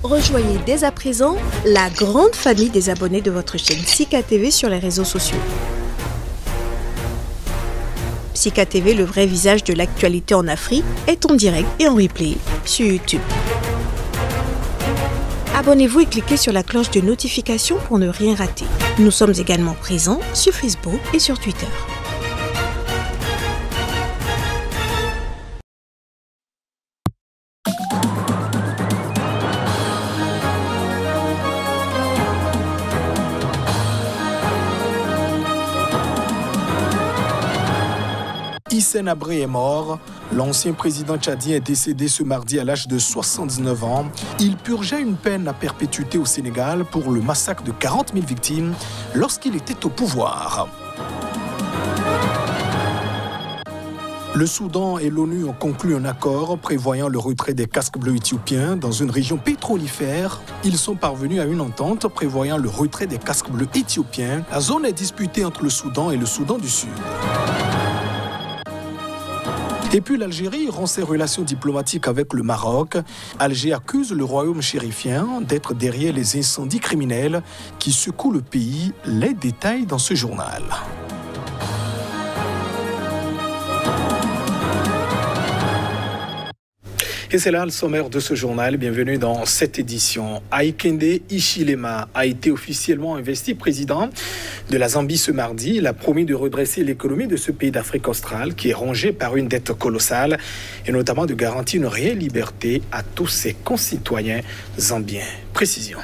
Rejoignez dès à présent la grande famille des abonnés de votre chaîne Sika TV sur les réseaux sociaux. Sika TV, le vrai visage de l'actualité en Afrique, est en direct et en replay sur YouTube. Abonnez-vous et cliquez sur la cloche de notification pour ne rien rater. Nous sommes également présents sur Facebook et sur Twitter. Hissène Habré est mort. L'ancien président tchadien est décédé ce mardi à l'âge de 79 ans. Il purgeait une peine à perpétuité au Sénégal pour le massacre de 40 000 victimes lorsqu'il était au pouvoir. Le Soudan et l'ONU ont conclu un accord prévoyant le retrait des casques bleus éthiopiens dans une région pétrolifère. Ils sont parvenus à une entente prévoyant le retrait des casques bleus éthiopiens. La zone est disputée entre le Soudan et le Soudan du Sud. Et puis l'Algérie rompt ses relations diplomatiques avec le Maroc. Alger accuse le royaume chérifien d'être derrière les incendies criminels qui secouent le pays. Les détails dans ce journal. Et c'est là le sommaire de ce journal. Bienvenue dans cette édition. Hakainde Hichilema a été officiellement investi président de la Zambie ce mardi. Il a promis de redresser l'économie de ce pays d'Afrique australe qui est rongé par une dette colossale et notamment de garantir une réelle liberté à tous ses concitoyens zambiens. Précision.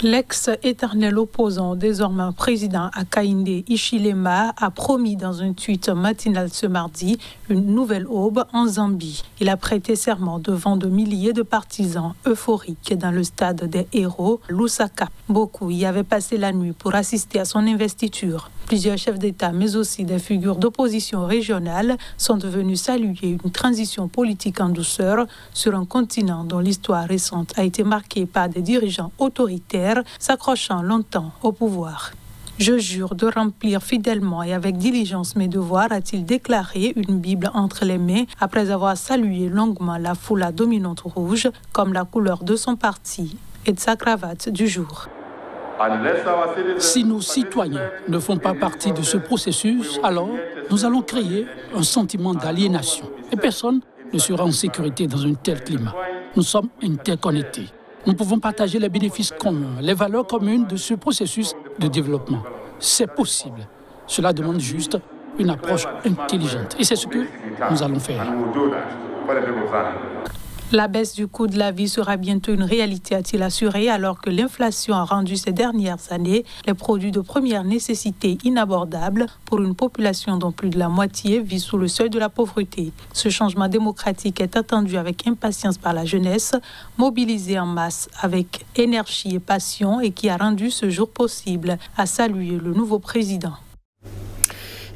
L'ex-éternel opposant, désormais président Hakainde Hichilema, a promis dans un tweet matinal ce mardi une nouvelle aube en Zambie. Il a prêté serment devant de milliers de partisans euphoriques dans le stade des héros, Lusaka. Beaucoup y avaient passé la nuit pour assister à son investiture. Plusieurs chefs d'État, mais aussi des figures d'opposition régionale, sont venus saluer une transition politique en douceur sur un continent dont l'histoire récente a été marquée par des dirigeants autoritaires s'accrochant longtemps au pouvoir. Je jure de remplir fidèlement et avec diligence mes devoirs, a-t-il déclaré, une Bible entre les mains, après avoir salué longuement la foulard dominante rouge comme la couleur de son parti et de sa cravate du jour. Si nos citoyens ne font pas partie de ce processus, alors nous allons créer un sentiment d'aliénation. Et personne ne sera en sécurité dans un tel climat. Nous sommes interconnectés. Nous pouvons partager les bénéfices communs, les valeurs communes de ce processus de développement. C'est possible. Cela demande juste une approche intelligente. Et c'est ce que nous allons faire. La baisse du coût de la vie sera bientôt une réalité, a-t-il assuré, alors que l'inflation a rendu ces dernières années les produits de première nécessité inabordables pour une population dont plus de la moitié vit sous le seuil de la pauvreté. Ce changement démocratique est attendu avec impatience par la jeunesse, mobilisée en masse avec énergie et passion et qui a rendu ce jour possible, a salué le nouveau président.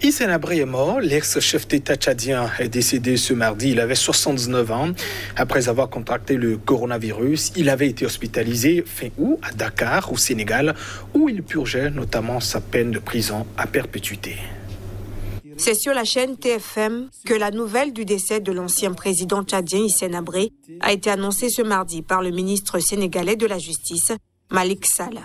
Hissène Habré est mort. L'ex-chef d'État tchadien est décédé ce mardi. Il avait 79 ans. Après avoir contracté le coronavirus, il avait été hospitalisé fin août à Dakar, au Sénégal, où il purgeait notamment sa peine de prison à perpétuité. C'est sur la chaîne TFM que la nouvelle du décès de l'ancien président tchadien Hissène Habré a été annoncée ce mardi par le ministre sénégalais de la Justice, Malick Sall.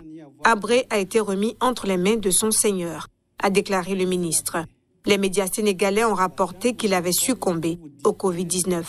Habré a été remis entre les mains de son seigneur, a déclaré le ministre. Les médias sénégalais ont rapporté qu'il avait succombé au Covid-19.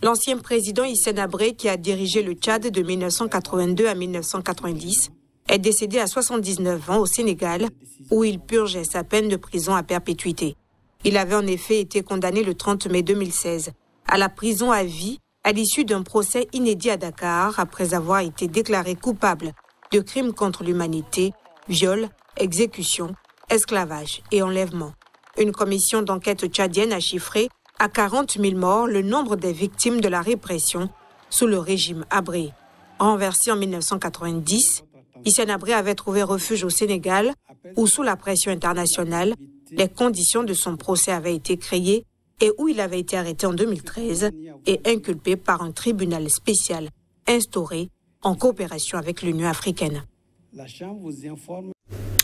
L'ancien président Hissène Habré, qui a dirigé le Tchad de 1982 à 1990, est décédé à 79 ans au Sénégal, où il purgeait sa peine de prison à perpétuité. Il avait en effet été condamné le 30 mai 2016 à la prison à vie à l'issue d'un procès inédit à Dakar après avoir été déclaré coupable de crimes contre l'humanité, viol, exécution, esclavage et enlèvement. Une commission d'enquête tchadienne a chiffré à 40 000 morts le nombre des victimes de la répression sous le régime Habré. Renversé en 1990, Hissène Habré avait trouvé refuge au Sénégal où, sous la pression internationale, les conditions de son procès avaient été créées et où il avait été arrêté en 2013 et inculpé par un tribunal spécial instauré en coopération avec l'Union africaine.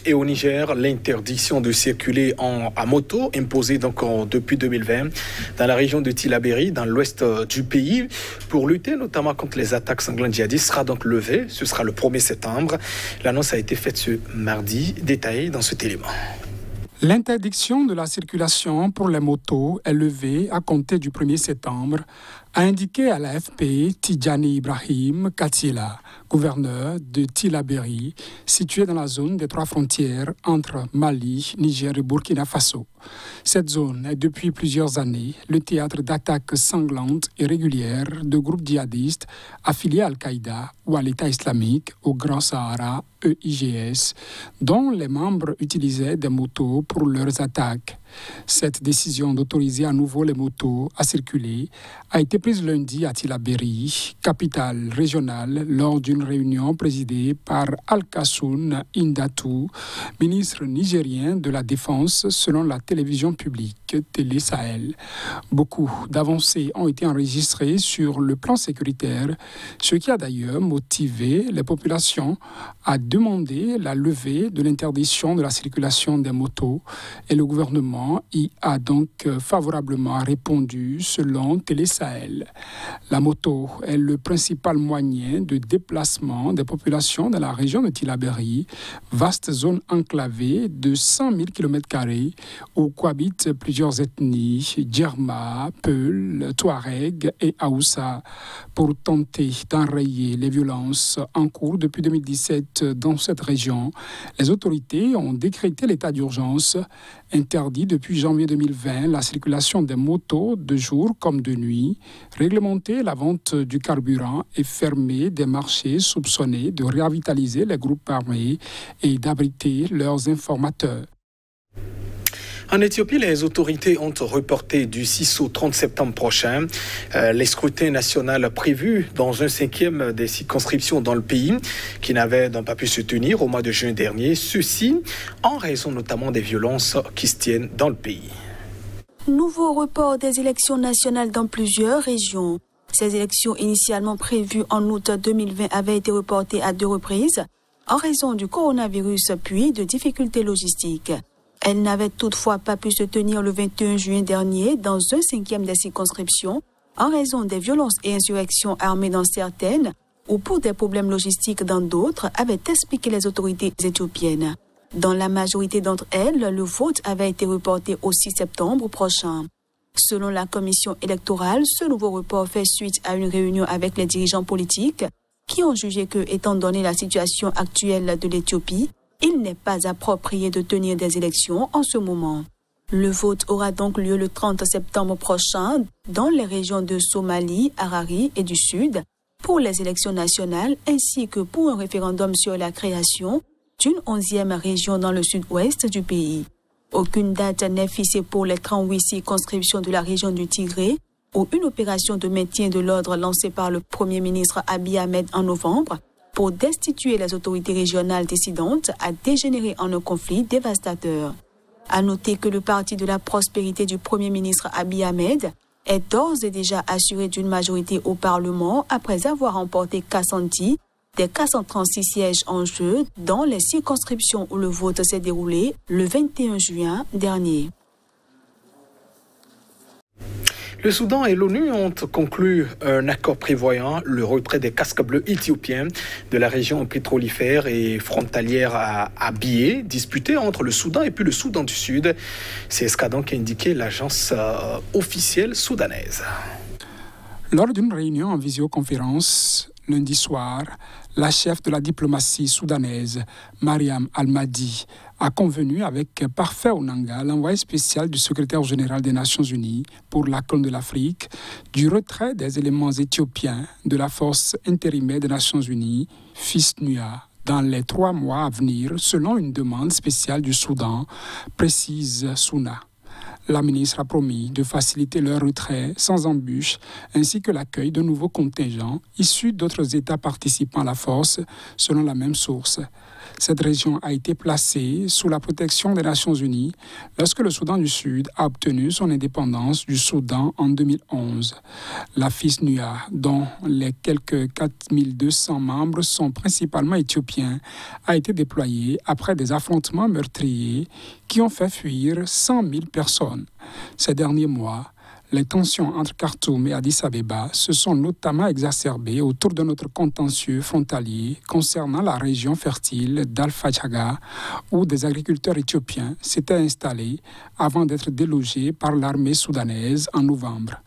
Et au Niger, l'interdiction de circuler à moto, imposée donc depuis 2020 dans la région de Tillabéri, dans l'ouest du pays, pour lutter notamment contre les attaques sanglantes djihadistes, sera donc levée. Ce sera le 1er septembre. L'annonce a été faite ce mardi, détaillée dans cet élément. L'interdiction de la circulation pour les motos est levée à compter du 1er septembre, a indiqué à l'AFP Tidjani Ibrahim Katila, gouverneur de Tillabéri, situé dans la zone des 3 frontières entre Mali, Niger et Burkina Faso. Cette zone est depuis plusieurs années le théâtre d'attaques sanglantes et régulières de groupes djihadistes affiliés à Al-Qaïda ou à l'État islamique au Grand Sahara, EIGS, dont les membres utilisaient des motos pour leurs attaques. Cette décision d'autoriser à nouveau les motos à circuler a été prise lundi à Tillabéri, capitale régionale, lors d'une réunion présidée par Al-Kassoun Indatou, ministre nigérien de la Défense, selon la télévision publique Télé Sahel. Beaucoup d'avancées ont été enregistrées sur le plan sécuritaire, ce qui a d'ailleurs motivé les populations à demander la levée de l'interdiction de la circulation des motos, et le gouvernement y a donc favorablement répondu selon Télé Sahel. La moto est le principal moyen de déplacement des populations dans la région de Tillabéri, vaste zone enclavée de 100 000 km² où cohabitent plusieurs ethnies, Djerma, Peul, Touareg et Aoussa, pour tenter d'enrayer les violences en cours depuis 2017 dans cette région. Les autorités ont décrété l'état d'urgence, interdit depuis janvier 2020 la circulation des motos de jour comme de nuit, réglementer la vente du carburant et fermer des marchés soupçonnés de revitaliser les groupes armés et d'abriter leurs informateurs. En Éthiopie, les autorités ont reporté du 6 au 30 septembre prochain les scrutins nationaux prévus dans un 5e des circonscriptions dans le pays qui n'avaient donc pas pu se tenir au mois de juin dernier. Ceci en raison notamment des violences qui se tiennent dans le pays. Nouveau report des élections nationales dans plusieurs régions. Ces élections initialement prévues en août 2020 avaient été reportées à 2 reprises en raison du coronavirus puis de difficultés logistiques. Elles n'avaient toutefois pas pu se tenir le 21 juin dernier dans un 5e des circonscriptions en raison des violences et insurrections armées dans certaines ou pour des problèmes logistiques dans d'autres, avaient expliqué les autorités éthiopiennes. Dans la majorité d'entre elles, le vote avait été reporté au 6 septembre prochain. Selon la commission électorale, ce nouveau report fait suite à une réunion avec les dirigeants politiques qui ont jugé que, étant donné la situation actuelle de l'Éthiopie, il n'est pas approprié de tenir des élections en ce moment. Le vote aura donc lieu le 30 septembre prochain dans les régions de Somalie, Harari et du Sud pour les élections nationales ainsi que pour un référendum sur la création d'une 11e région dans le sud-ouest du pays. Aucune date n'est fixée pour les 38 circonscriptions de la région du Tigré où une opération de maintien de l'ordre lancée par le Premier ministre Abiy Ahmed en novembre pour destituer les autorités régionales décidantes a dégénéré en un conflit dévastateur. À noter que le parti de la prospérité du Premier ministre Abiy Ahmed est d'ores et déjà assuré d'une majorité au Parlement après avoir remporté 410 des 436 sièges en jeu dans les circonscriptions où le vote s'est déroulé le 21 juin dernier. Le Soudan et l'ONU ont conclu un accord prévoyant le retrait des casques bleus éthiopiens de la région pétrolifère et frontalière à Abyei, disputée entre le Soudan et puis le Soudan du Sud. C'est ce qu'a donc indiqué l'agence officielle soudanaise. Lors d'une réunion en visioconférence lundi soir, la chef de la diplomatie soudanaise, Mariam Al-Mahdi, a convenu avec Parfait Onanga, l'envoyé spécial du secrétaire général des Nations Unies pour la Corne de l'Afrique, du retrait des éléments éthiopiens de la force intérimaire des Nations Unies, FISNUA, dans les 3 mois à venir, selon une demande spéciale du Soudan, précise Souna. La ministre a promis de faciliter leur retrait sans embûche ainsi que l'accueil de nouveaux contingents issus d'autres États participant à la force selon la même source. Cette région a été placée sous la protection des Nations Unies lorsque le Soudan du Sud a obtenu son indépendance du Soudan en 2011. La FISNUA, dont les quelques 4200 membres sont principalement éthiopiens, a été déployée après des affrontements meurtriers qui ont fait fuir 100 000 personnes. Ces derniers mois, les tensions entre Khartoum et Addis Abeba se sont notamment exacerbées autour de notre contentieux frontalier concernant la région fertile d'Al-Fajaga, où des agriculteurs éthiopiens s'étaient installés avant d'être délogés par l'armée soudanaise en novembre.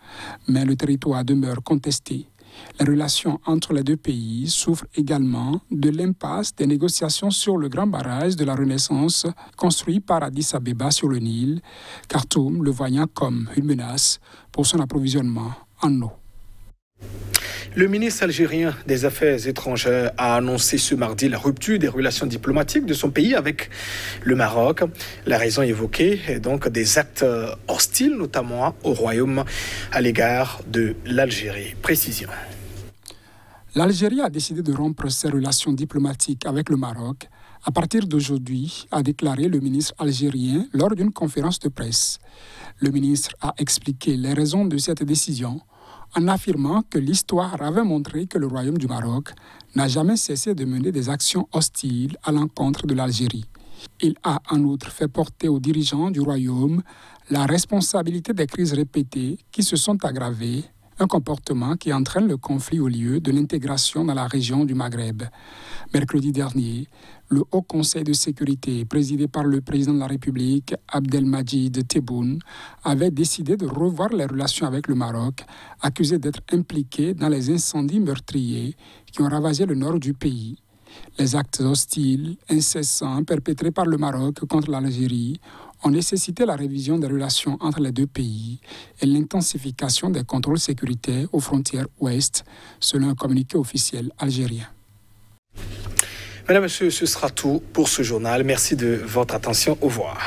Mais le territoire demeure contesté. Les relations entre les deux pays souffrent également de l'impasse des négociations sur le grand barrage de la Renaissance construit par Addis Abeba sur le Nil, Khartoum le voyant comme une menace pour son approvisionnement en eau. Le ministre algérien des Affaires étrangères a annoncé ce mardi la rupture des relations diplomatiques de son pays avec le Maroc. La raison évoquée est donc des actes hostiles, notamment au Royaume, à l'égard de l'Algérie. Précision. L'Algérie a décidé de rompre ses relations diplomatiques avec le Maroc à partir d'aujourd'hui, a déclaré le ministre algérien lors d'une conférence de presse. Le ministre a expliqué les raisons de cette décision en affirmant que l'histoire avait montré que le Royaume du Maroc n'a jamais cessé de mener des actions hostiles à l'encontre de l'Algérie. Il a en outre fait porter aux dirigeants du Royaume la responsabilité des crises répétées qui se sont aggravées, un comportement qui entraîne le conflit au lieu de l'intégration dans la région du Maghreb. Mercredi dernier, le Haut Conseil de sécurité, présidé par le président de la République, Abdelmadjid Tebboune, avait décidé de revoir les relations avec le Maroc, accusé d'être impliqué dans les incendies meurtriers qui ont ravagé le nord du pays. Les actes hostiles, incessants, perpétrés par le Maroc contre l'Algérie ont nécessité la révision des relations entre les deux pays et l'intensification des contrôles sécuritaires aux frontières ouest, selon un communiqué officiel algérien. Mesdames et messieurs, ce sera tout pour ce journal. Merci de votre attention. Au revoir.